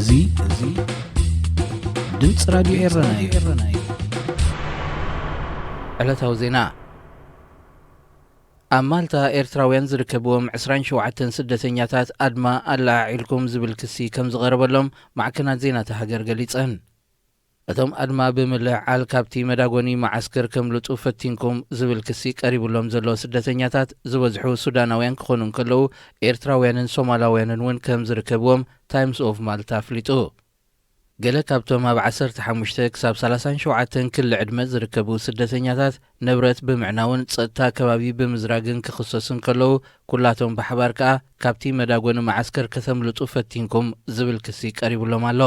እዙ ድምፅ ራዲዮ ኤረናዩ ዕለታዊ ዜና ኣብ ማልታ ኤርትራውያን ዝርከብዎም 27 ስደተኛታት ኣድማ ኣላዒልኩም ዝብል ክሲ ከም ዝቐረበሎም ማዕከናት ዜናታ ሃገር ገሊፀን። እቶም ኣድማ ብምልዓል ካብቲ መዳጎኒ ማዓስከር ከምልጡ ፈቲንኩም ዝብል ክሲ ቀሪብሎም ዘሎ ስደተኛታት ዝበዝሑ ሱዳናውያን ክኾኑ ከለዉ ኤርትራውያንን ሶማላውያንን እውን ከም ዝርከብዎም ታይምስ ኦፍ ማልታ ኣፍሊጡ። ገለ ካብቶም ኣብ 15 ክሳብ 37 ክሊ ዕድመ ዝርከቡ ስደተኛታት ንብረት ብምዕናውን ጸጥታ ከባቢ ብምዝራግን ክኽሰሱን ከለዉ ኩላቶም ብሓባር ከዓ ካብቲ መዳጎኒ ማዓስከር ከተምልጡ ፈቲንኩም ዝብል ክሲ ቀሪብሎም ኣሎ።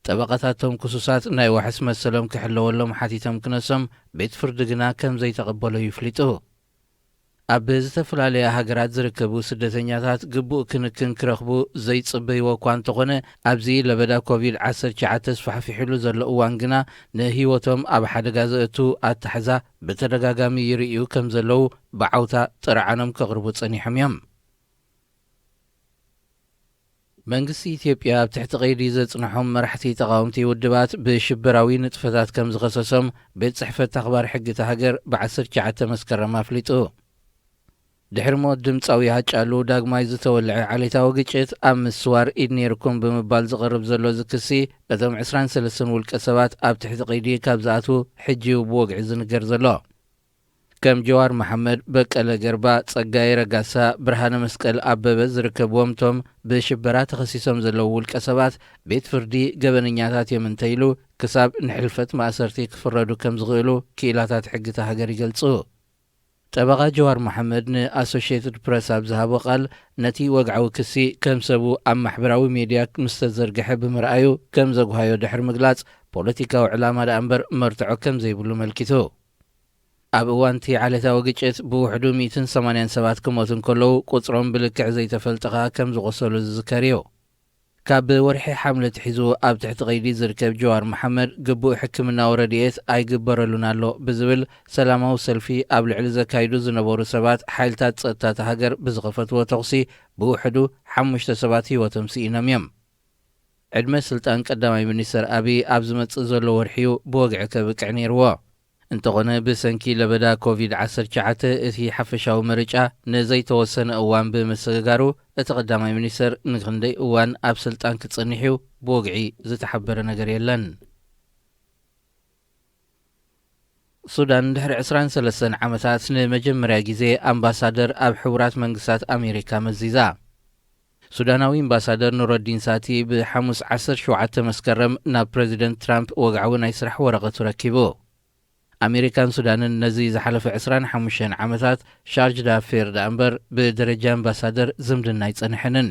ጠበቃታቶም ክሱሳት ናይ ዋሕስ መሰሎም ክሕለወሎም ሓቲቶም ክነሶም ቤት ፍርዲ ግና ከም ዘይተቐበሎ ይፍሊጡ። ኣብ ዝተፈላለየ ሃገራት ዝርከቡ ስደተኛታት ግቡእ ክንክን ክረኽቡ ዘይጽበይዎ እኳ እንተኾነ ኣብዚ ለበዳ ኮቪድ-19 ተስፋሕፊሕሉ ዘሎ እዋን ግና ንህይወቶም ኣብ ሓደጋ ዘእቱ ኣታሕዛ ብተደጋጋሚ ይርእዩ ከም ዘለዉ ብዓውታ ጥርዓኖም ከቕርቡ ጸኒሖም እዮም። መንግስቲ ኢትዮጵያ ኣብ ትሕቲ ቀይዲ ዘጽንሖም መራሕቲ ተቃወምቲ ውድባት ብሽበራዊ ንጥፈታት ከም ዝኸሰሶም ቤት ጽሕፈት ኣኽባሪ ሕጊ ሃገር ብ19 መስከረም ኣፍሊጡ። ድሕሪ ሞት ድምፃዊ ሃጫሉ ዳግማይ ዝተወልዐ ዓሌታዊ ግጭት ኣብ ምስዋር ኢድ ነርኩም ብምባል ዝቐርብ ዘሎ ዝክሲ እቶም 23 ውልቀ ሰባት ኣብ ትሕቲ ቀይዲ ካብ ዝኣትዉ ሕጂ ብወግዒ ዝንገር ዘሎ ከም ጀዋር መሐመድ፣ በቀለ ገርባ፣ ጸጋይ ረጋሳ፣ ብርሃነ መስቀል ኣበበ ዝርከብዎም ቶም ብሽበራ ተኸሲሶም ዘለዉ ውልቀ ሰባት ቤት ፍርዲ ገበነኛታት የምንተይሉ ክሳብ ንሕልፈት ማእሰርቲ ክፍረዱ ከም ዝኽእሉ ክኢላታት ሕጊታ ሃገር ይገልጹ። ጠበቓ ጀዋር መሐመድ ንኣሶሽየትድ ፕረስ ኣብ ዝሃቦ ቓል ነቲ ወግዓዊ ክሲ ከም ሰቡ ኣብ ማሕበራዊ ሚድያ ምስ ተዘርግሐ ብምርኣዩ ከም ዘጓሃዮ ድሕሪ ምግላጽ ፖለቲካዊ ዕላማ ዳ እምበር መርትዖ ከም ዘይብሉ መልኪቱ። ኣብ እዋንቲ ዓሌታዊ ግጭት ብውሕዱ 187 ክሞቱ ከለዉ ቁጽሮም ብልክዕ ዘይተፈልጠኻ ከም ዝቖሰሉ ዝዝከር እዩ። ካብ ወርሒ ሓምለ ትሒዙ ኣብ ትሕቲ ቀይዲ ዝርከብ ጀዋር መሐመድ ግቡእ ሕክምናዊ ረድኤት ኣይግበረሉን ኣሎ ብዝብል ሰላማዊ ሰልፊ ኣብ ልዕሊ ዘካይዱ ዝነበሩ ሰባት ሓይልታት ጸጥታ ሃገር ብዝኸፈትዎ ተኽሲ ብውሕዱ 5 ሰባት ህይወቶም ሲኢኖም እዮም። ዕድመ ስልጣን ቀዳማይ ሚኒስተር ኣብይ ኣብ ዝመጽእ ዘሎ ወርሒዩ ብወግዒ ከብቅዕ ነይርዎ። እንተኾነ ብሰንኪ ለበዳ ኮቪድ-19 እቲ ሓፈሻዊ ምርጫ ንዘይተወሰነ እዋን ብምስግጋሩ እቲ ቀዳማይ ሚኒስተር ንክንደይ እዋን ኣብ ስልጣን ክጸኒሑ ብወግዒ ዝተሓበረ ነገር የለን። ሱዳን ድሕሪ 23 ዓመታት ንመጀመርያ ግዜ ኣምባሳደር ኣብ ሕቡራት መንግስታት ኣሜሪካ መዚዛ። ሱዳናዊ ኣምባሳደር ኑረዲን ሳቲ ብሓሙስ 17 መስከረም ናብ ፕሬዚደንት ትራምፕ ወግዓዊ ናይ ስራሕ ወረቐቱ ረኪቡ። ኣሜሪካን ሱዳንን ነዚ ዝሓለፈ 25 ዓመታት ሻርጅ ዳፌር ዳእምበር ብደረጃ ኣምባሳደር ዝምድና ይጸንሐንን።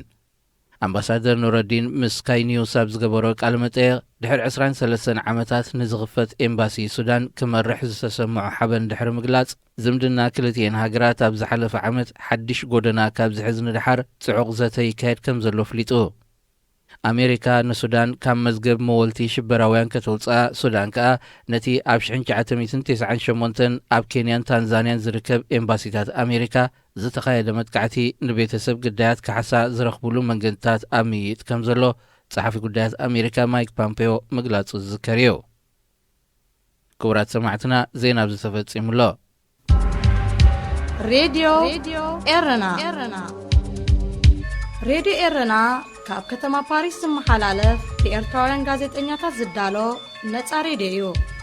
ኣምባሳደር ኑረዲን ምስ ስካይ ኒውስ ኣብ ዝገበሮ ቃለ መጠይቕ ድሕሪ 23 ዓመታት ንዝኽፈት ኤምባሲ ሱዳን ክመርሕ ዝተሰምዖ ሓበን ድሕሪ ምግላጽ ዝምድና ክልቲአን ሃገራት ኣብ ዝሓለፈ ዓመት ሓድሽ ጎደና ካብ ዝሕዝ ንድሓር ጽዑቕ ዘተ ይካየድ ከም ዘሎ ፍሊጡ። ኣሜሪካ ንሱዳን ካብ መዝገብ መወልቲ ሽበራውያን ከተውፅኣ ሱዳን ከዓ ነቲ ኣብ 1998 ኣብ ኬንያን ታንዛንያን ዝርከብ ኤምባሲታት ኣሜሪካ ዝተኻየደ መጥቃዕቲ ንቤተሰብ ግዳያት ካሕሳ ዝረኽብሉ መንገድታት ኣብ ምይጥ ከም ዘሎ ጸሓፊ ጉዳያት ኣሜሪካ ማይክ ፖምፔዮ ምግላጹ ዝዝከር እዩ። ክቡራት ሰማዕትና ዜና ብዝተፈጺሙሎ ሬድዮ ኤረና ሬድዮ ኤረና ካብ ከተማ ፓሪስ ዝመሓላለፍ ብኤርትራውያን ጋዜጠኛታት ዝዳሎ ነፃ ሬድዮ እዩ።